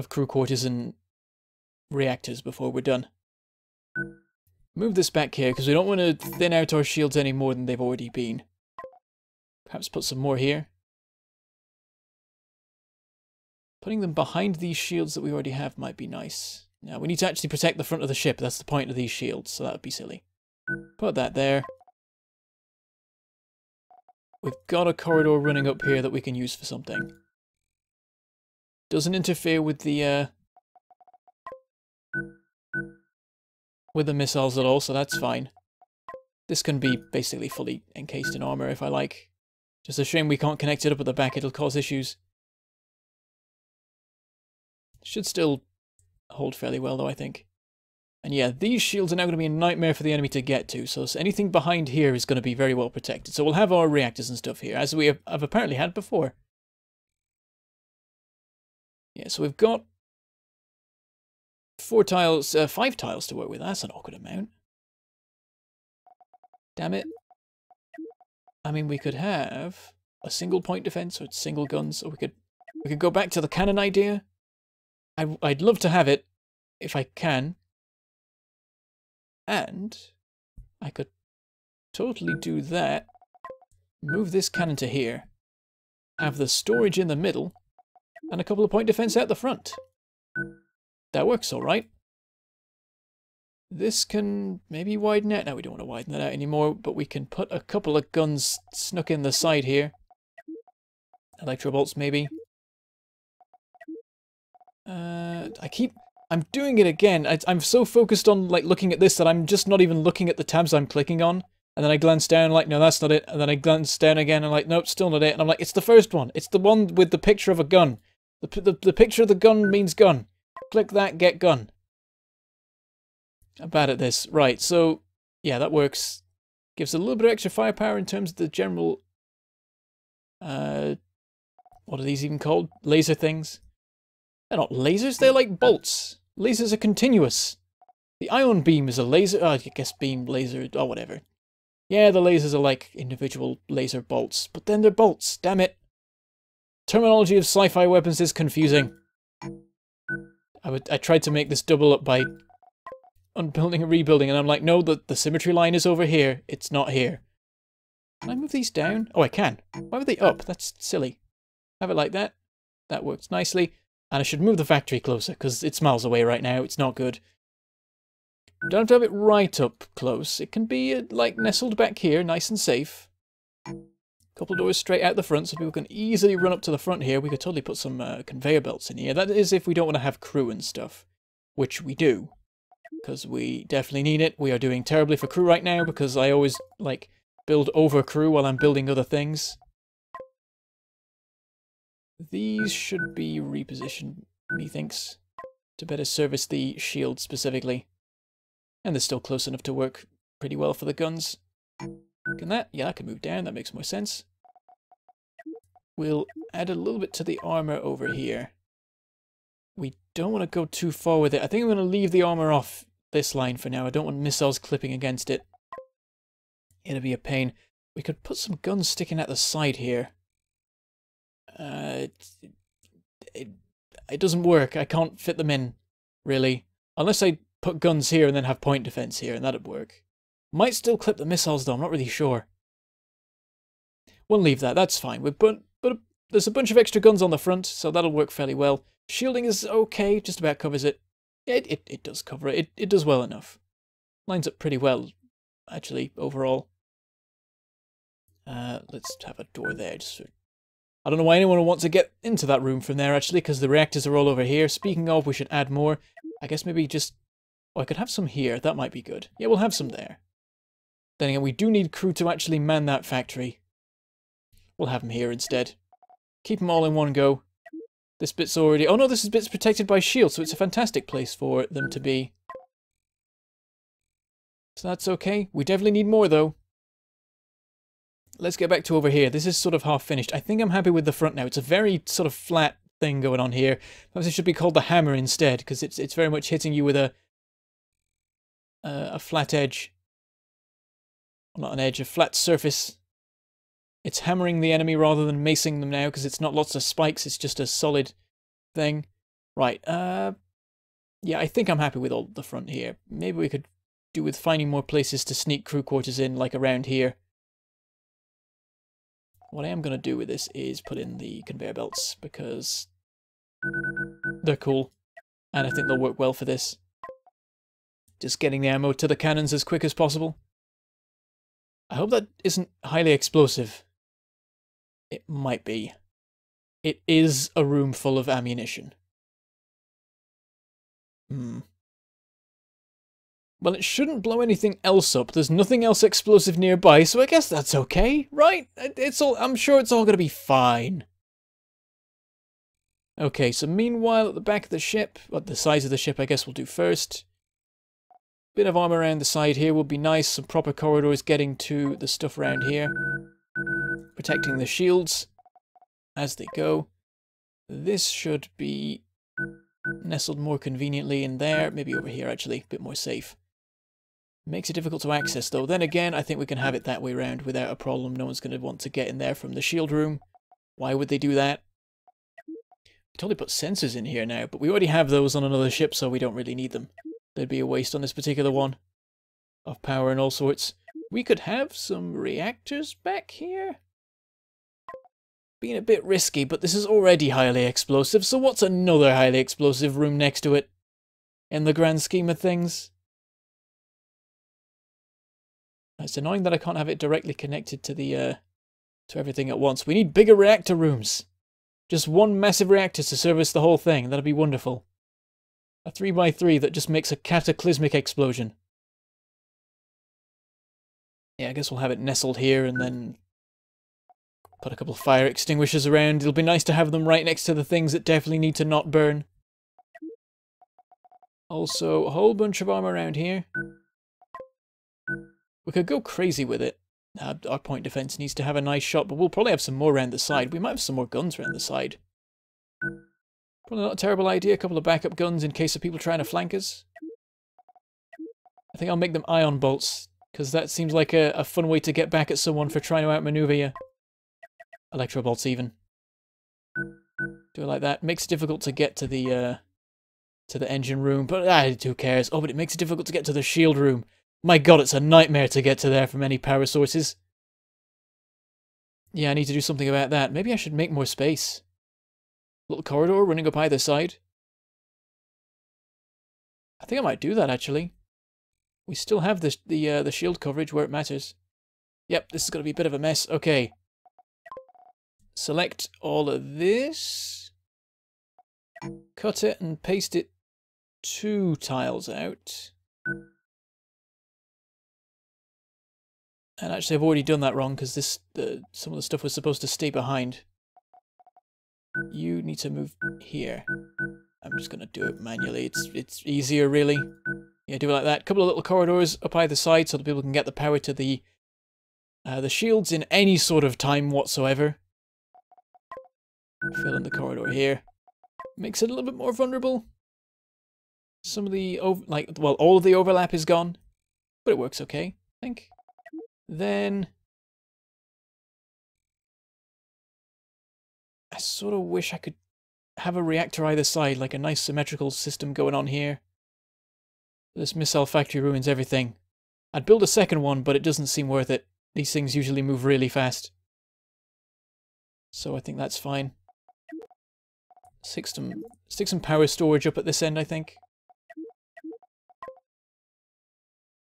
Speaker 1: crew quarters and reactors before we're done. Move this back here, because we don't want to thin out our shields any more than they've already been. Perhaps put some more here. Putting them behind these shields that we already have might be nice. Now, we need to actually protect the front of the ship. That's the point of these shields, so that would be silly. Put that there. We've got a corridor running up here that we can use for something. Doesn't interfere with the missiles at all, so that's fine. This can be basically fully encased in armor if I like. Just a shame we can't connect it up at the back, it'll cause issues. Should still hold fairly well though, I think. And yeah, these shields are now going to be a nightmare for the enemy to get to, so anything behind here is going to be very well protected. So we'll have our reactors and stuff here, as we have apparently had before. Yeah, so we've got 5 tiles to work with. That's an awkward amount. Damn it. I mean, we could have a single point defense, or single guns, or we could go back to the cannon idea. I'd love to have it, if I can. And I could totally do that. Move this cannon to here. Have the storage in the middle, and a couple of point defense out the front. That works alright. This can maybe widen it. No, we don't want to widen that out anymore, but we can put a couple of guns snuck in the side here. Electrobolts, maybe. I'm doing it again. I'm so focused on like looking at this that I'm just not even looking at the tabs I'm clicking on. And then I glance down like, no, that's not it. And then I glance down again and like, nope, still not it. And I'm like, it's the first one. It's the one with the picture of a gun. The picture of the gun means gun. Click that, get gun. I'm bad at this. Right, so yeah, that works. Gives a little bit of extra firepower in terms of the general... what are these even called? Laser things? They're not lasers, they're like bolts. Lasers are continuous. The ion beam is a laser... Oh, I guess beam, laser, or whatever. Yeah, the lasers are like individual laser bolts, but then they're bolts, damn it. Terminology of sci-fi weapons is confusing. I tried to make this double up by unbuilding and rebuilding, and I'm like, no, the symmetry line is over here, it's not here. Can I move these down? Oh, I can. Why were they up? That's silly. Have it like that. That works nicely. And I should move the factory closer, because it's miles away right now. It's not good. Don't have to have it right up close. It can be, like, nestled back here, nice and safe. Couple doors straight out the front, so people can easily run up to the front here. We could totally put some conveyor belts in here. That is if we don't want to have crew and stuff. Which we do. Because we definitely need it. We are doing terribly for crew right now, because I always, like, build over crew while I'm building other things. These should be repositioned, methinks, to better service the shield specifically. And they're still close enough to work pretty well for the guns. Can that? Yeah, that can move down, that makes more sense. We'll add a little bit to the armor over here. We don't want to go too far with it. I think I'm going to leave the armor off this line for now. I don't want missiles clipping against it. It'll be a pain. We could put some guns sticking at the side here. It doesn't work. I can't fit them in, really. Unless I put guns here and then have point defense here, and that'd work. Might still clip the missiles, though. I'm not really sure. We'll leave that. That's fine. But there's a bunch of extra guns on the front, so that'll work fairly well. Shielding is okay. Just about covers it. It does cover it. It does well enough. Lines up pretty well, actually, overall. Let's have a door there. I don't know why anyone would want to get into that room from there, actually, because the reactors are all over here. Speaking of, we should add more. I guess maybe just... Oh, I could have some here. That might be good. Yeah, we'll have some there. Then again, we do need crew to actually man that factory. We'll have them here instead. Keep them all in one go. This bit's already... Oh no, this bit's protected by shields, so it's a fantastic place for them to be. So that's okay. We definitely need more, though. Let's get back to over here. This is sort of half finished. I think I'm happy with the front now. It's a very sort of flat thing going on here. Perhaps it should be called the hammer instead, because it's very much hitting you with a flat edge. Well, not an edge, a flat surface. It's hammering the enemy rather than macing them now, because it's not lots of spikes, it's just a solid thing. Right, yeah, I think I'm happy with all the front here. Maybe we could do with finding more places to sneak crew quarters in, like around here. What I am going to do with this is put in the conveyor belts, because they're cool, and I think they'll work well for this. Just getting the ammo to the cannons as quick as possible. I hope that isn't highly explosive. It might be. It is a room full of ammunition. Well, it shouldn't blow anything else up. There's nothing else explosive nearby, so I guess that's okay, right? I'm sure it's all gonna be fine. Okay, so meanwhile, at the back of the ship, at the sides of the ship, I guess we'll do first. Bit of armor around the side here will be nice. Some proper corridors getting to the stuff around here. Protecting the shields as they go. This should be nestled more conveniently in there. Maybe over here, actually. A bit more safe. Makes it difficult to access, though. Then again, I think we can have it that way around without a problem. No one's going to want to get in there from the shield room. Why would they do that? We totally put sensors in here now, but we already have those on another ship, so we don't really need them. There'd be a waste on this particular one of power and all sorts. We could have some reactors back here. Being a bit risky, but this is already highly explosive, so what's another highly explosive room next to it? In the grand scheme of things. It's annoying that I can't have it directly connected to the to everything at once. We need bigger reactor rooms. Just one massive reactor to service the whole thing. That'd be wonderful. A 3x3 that just makes a cataclysmic explosion. Yeah, I guess we'll have it nestled here and then put a couple of fire extinguishers around. It'll be nice to have them right next to the things that definitely need to not burn. Also, a whole bunch of armor around here. We could go crazy with it. Our point defense needs to have a nice shot, but we'll probably have some more around the side. We might have some more guns around the side. Probably not a terrible idea. A couple of backup guns in case of people trying to flank us. I think I'll make them ion bolts, because that seems like a fun way to get back at someone for trying to outmaneuver you. Electro bolts, even. Do it like that. Makes it difficult to get to the engine room, but who cares? Oh, but it makes it difficult to get to the shield room. My god, it's a nightmare to get to there from any power sources. Yeah, I need to do something about that. Maybe I should make more space. Little corridor running up either side. I think I might do that, actually. We still have the shield coverage where it matters. Yep, this is going to be a bit of a mess. Okay. Select all of this. Cut it and paste it 2 tiles out. And actually, I've already done that wrong because some of the stuff was supposed to stay behind. You need to move here. I'm just going to do it manually. It's easier, really. Yeah, do it like that. A couple of little corridors up either side so that people can get the power to the shields in any sort of time whatsoever. Fill in the corridor here. Makes it a little bit more vulnerable. Some of the all of the overlap is gone, but it works okay, I think. Then I sort of wish I could have a reactor either side, like a nice symmetrical system going on here. This missile factory ruins everything. I'd build a second one, but it doesn't seem worth it. These things usually move really fast. So I think that's fine. Stick some power storage up at this end, I think.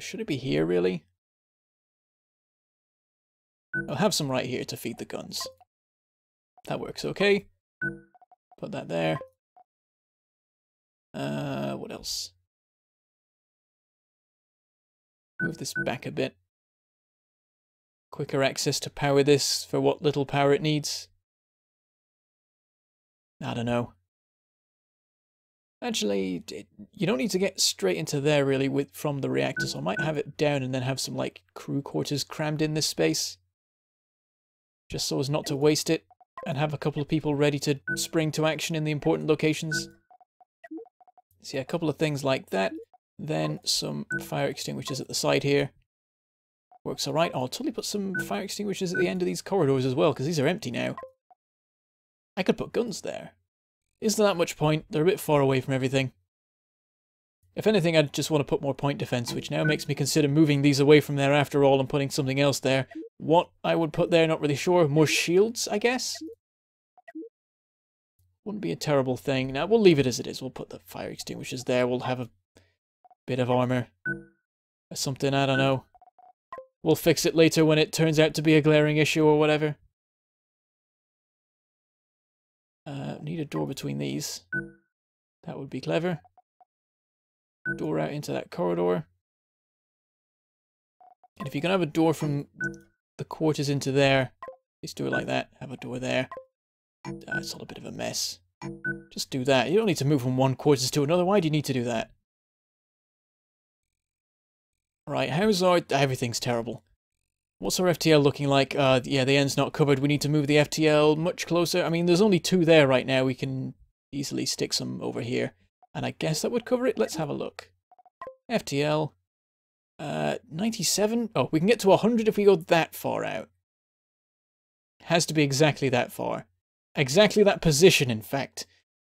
Speaker 1: Should it be here, really? I'll have some right here to feed the guns. That works okay. Put that there. What else? Move this back a bit. Quicker access to power this for what little power it needs. I don't know. Actually, you don't need to get straight into there really from the reactor, so I might have it down and then have some like crew quarters crammed in this space. Just so as not to waste it. and have a couple of people ready to spring to action in the important locations. So yeah, a couple of things like that. Then some fire extinguishers at the side here. Works alright. Oh, I'll totally put some fire extinguishers at the end of these corridors as well, because these are empty now. I could put guns there. Isn't that much point? They're a bit far away from everything. If anything, I'd just want to put more point defense, which now makes me consider moving these away from there after all and putting something else there. What I would put there, not really sure. More shields, I guess? Wouldn't be a terrible thing. Now, we'll leave it as it is. We'll put the fire extinguishers there. We'll have a bit of armor. Or something, I don't know. We'll fix it later when it turns out to be a glaring issue or whatever. Need a door between these. That would be clever. Door out into that corridor. And if you can have a door from the quarters into there, just do it like that. Have a door there. It's all a bit of a mess. Just do that. You don't need to move from one quarters to another. Why do you need to do that? Right, how's our... Everything's terrible. What's our FTL looking like? Yeah, the end's not covered. We need to move the FTL much closer. I mean, there's only 2 there right now. We can easily stick some over here. And I guess that would cover it. Let's have a look. FTL. 97? Oh, we can get to 100 if we go that far out. Has to be exactly that far. Exactly that position, in fact.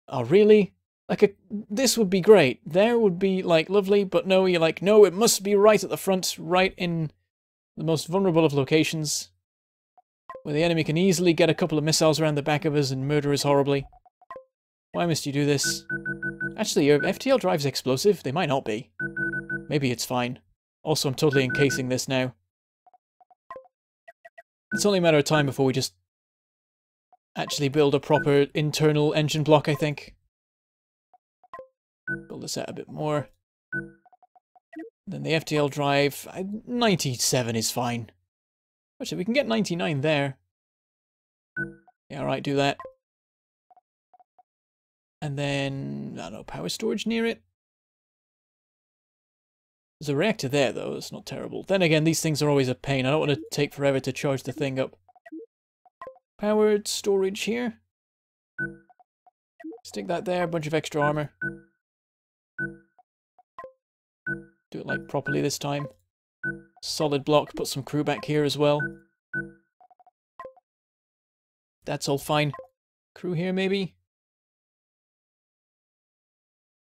Speaker 1: Oh, really? Like, this would be great. There would be, like, lovely, but no, you're like, no, it must be right at the front, right in the most vulnerable of locations, where the enemy can easily get a couple of missiles around the back of us and murder us horribly. Why must you do this? Actually, your FTL drive's explosive. They might not be. Maybe it's fine. Also, I'm totally encasing this now. It's only a matter of time before we just actually build a proper internal engine block, I think. Build this out a bit more. Then the FTL drive, 97 is fine. Actually, we can get 99 there. Yeah, alright, do that. And then, I don't know, power storage near it? There's a reactor there, though. It's not terrible. Then again, these things are always a pain. I don't want to take forever to charge the thing up. Powered storage here. Stick that there, a bunch of extra armor. Do it, like, properly this time. Solid block, put some crew back here as well. That's all fine. Crew here, maybe?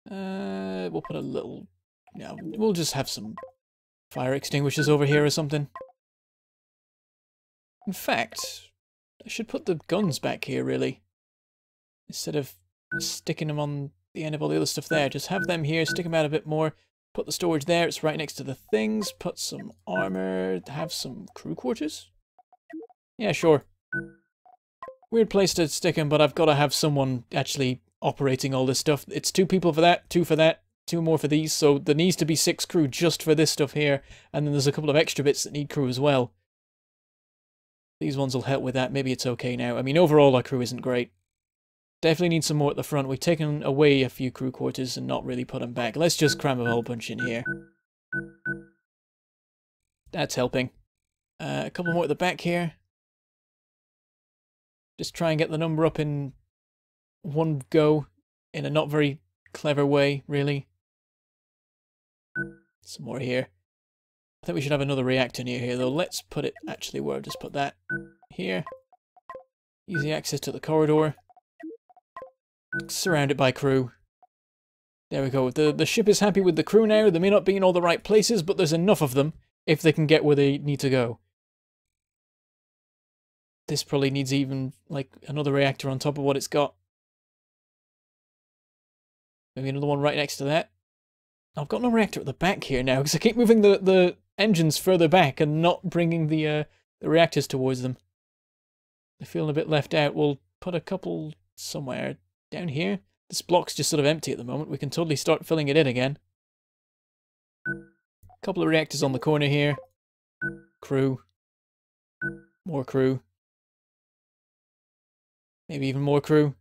Speaker 1: We'll put a little... Yeah, we'll just have some fire extinguishers over here or something. In fact, I should put the guns back here, really. Instead of sticking them on the end of all the other stuff there. Just have them here, stick them out a bit more. Put the storage there, it's right next to the things. Put some armor, have some crew quarters? Yeah, sure. Weird place to stick them, but I've got to have someone actually operating all this stuff. It's 2 people for that, 2 for that, 2 more for these, so there needs to be 6 crew just for this stuff here, and then there's a couple of extra bits that need crew as well. These ones will help with that, maybe it's okay now. I mean, overall our crew isn't great. Definitely need some more at the front. We've taken away a few crew quarters and not really put them back. Let's just cram a whole bunch in here. That's helping. A couple more at the back here. Just try and get the number up in one go, in a not very clever way, really. Some more here. I think we should have another reactor near here, though. Let's put it actually where I've just put that here. Easy access to the corridor. Surrounded by crew. There we go. The ship is happy with the crew now. They may not be in all the right places, but there's enough of them if they can get where they need to go. This probably needs even, like, another reactor on top of what it's got. Maybe another one right next to that. I've got no reactor at the back here now, because I keep moving the engines further back and not bringing the reactors towards them. They're feeling a bit left out. We'll put a couple somewhere down here. This block's just sort of empty at the moment. We can totally start filling it in again. A couple of reactors on the corner here. Crew. More crew. Maybe even more crew.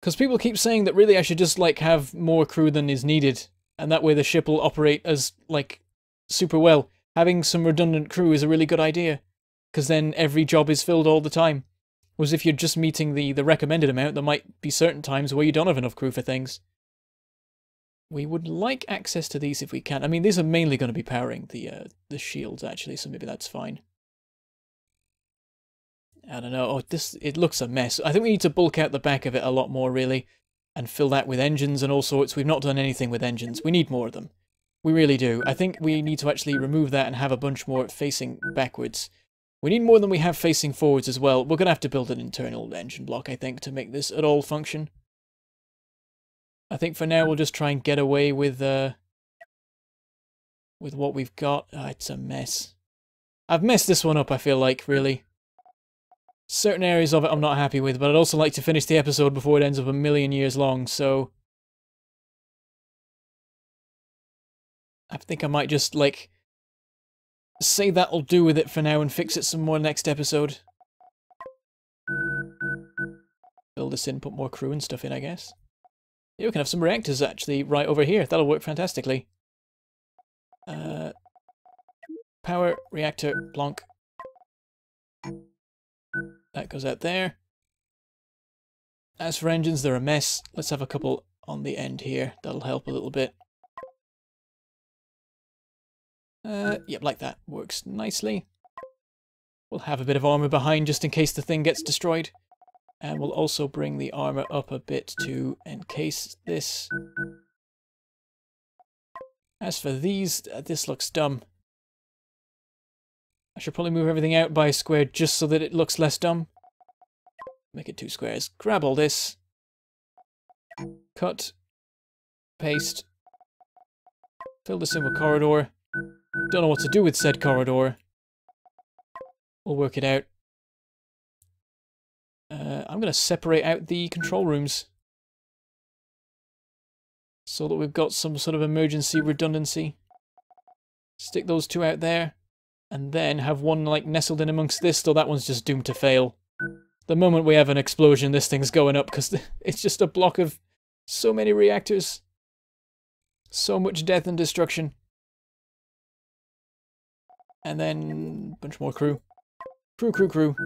Speaker 1: Because people keep saying that really I should just, like, have more crew than is needed. And that way the ship will operate as, like, super well. Having some redundant crew is a really good idea. Because then every job is filled all the time. Whereas if you're just meeting the recommended amount, there might be certain times where you don't have enough crew for things. We would like access to these if we can. I mean, these are mainly going to be powering the shields, actually, so maybe that's fine. I don't know. Oh, it looks a mess. I think we need to bulk out the back of it a lot more, really, and fill that with engines and all sorts. We've not done anything with engines. We need more of them. We really do. I think we need to actually remove that and have a bunch more facing backwards. We need more than we have facing forwards as well. We're going to have to build an internal engine block, I think, to make this at all function. I think for now we'll just try and get away with what we've got. Oh, it's a mess. I've messed this one up, I feel like, really. Certain areas of it I'm not happy with, but I'd also like to finish the episode before it ends up a million years long, so... I think I might just, like... say that'll do with it for now and fix it some more next episode. Build this in, put more crew and stuff in, I guess. Yeah, we can have some reactors actually right over here. That'll work fantastically. Power, reactor, plonk. That goes out there. As for engines, they're a mess. Let's have a couple on the end here. That'll help a little bit. Yep, like that. Works nicely. We'll have a bit of armor behind just in case the thing gets destroyed. And we'll also bring the armor up a bit to encase this. As for these, this looks dumb. I should probably move everything out by a square just so that it looks less dumb. Make it 2 squares. Grab all this. Cut. Paste. Fill this in with corridor. Don't know what to do with said corridor. We'll work it out. I'm going to separate out the control rooms so that we've got some sort of emergency redundancy. Stick those 2 out there, and then have one like nestled in amongst this, so that one's just doomed to fail. The moment we have an explosion, this thing's going up, because it's just a block of so many reactors. So much death and destruction. And then a bunch more crew. Crew.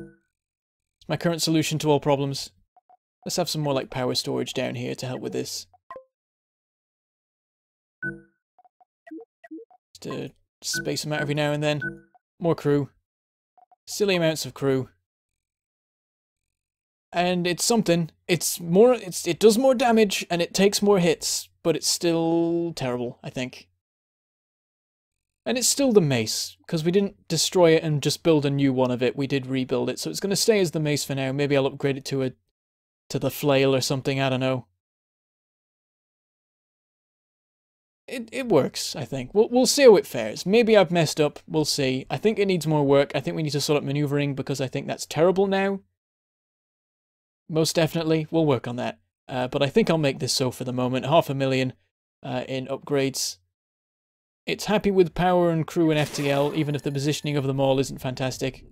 Speaker 1: It's my current solution to all problems. Let's have some more like power storage down here to help with this. Just to space them out every now and then. More crew. Silly amounts of crew. And it's something. It does more damage and it takes more hits, but it's still terrible, I think. And it's still the Mace, because we didn't destroy it and just build a new one of it. We did rebuild it, so it's going to stay as the Mace for now. Maybe I'll upgrade it to the flail or something, I don't know. It works, I think. We'll see how it fares. Maybe I've messed up, we'll see. I think it needs more work. I think we need to sort out maneuvering, because I think that's terrible now. Most definitely, we'll work on that. But I think I'll make this so for the moment. 500,000 in upgrades. It's happy with power and crew and FTL, even if the positioning of them all isn't fantastic.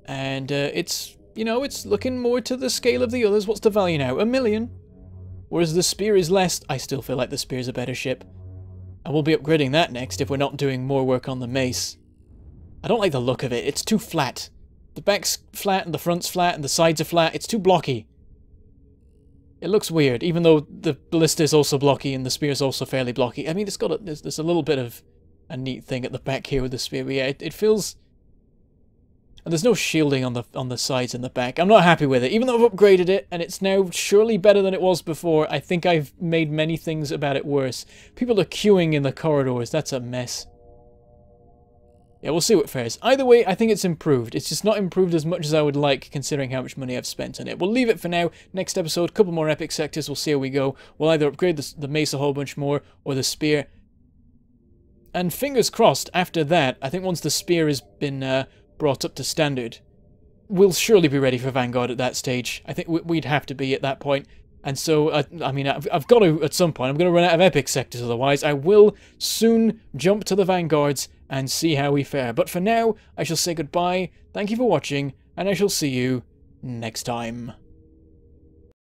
Speaker 1: And it's, you know, it's looking more to the scale of the others. What's the value now? 1 million? Whereas the Spear is less. I still feel like the Spear's a better ship. And we'll be upgrading that next if we're not doing more work on the Mace. I don't like the look of it. It's too flat. The back's flat and the front's flat and the sides are flat. It's too blocky. It looks weird, even though the Ballista is also blocky and the Spear is also fairly blocky. I mean, it's got there's a little bit of a neat thing at the back here with the Spear, but yeah, it feels... And there's no shielding on the sides and the back. I'm not happy with it, even though I've upgraded it, and it's now surely better than it was before. I think I've made many things about it worse. People are queuing in the corridors. That's a mess. Yeah, we'll see what fares. Either way, I think it's improved. It's just not improved as much as I would like, considering how much money I've spent on it. We'll leave it for now. Next episode, a couple more epic sectors. We'll see how we go. We'll either upgrade the Mace a whole bunch more, or the Spear. And fingers crossed, after that, I think once the Spear has been brought up to standard, we'll surely be ready for Vanguard at that stage. I think we'd have to be at that point. And so, I mean, I've got to, at some point, I'm going to run out of epic sectors otherwise. I will soon jump to the Vanguards and see how we fare. But for now, I shall say goodbye, thank you for watching, and I shall see you next time.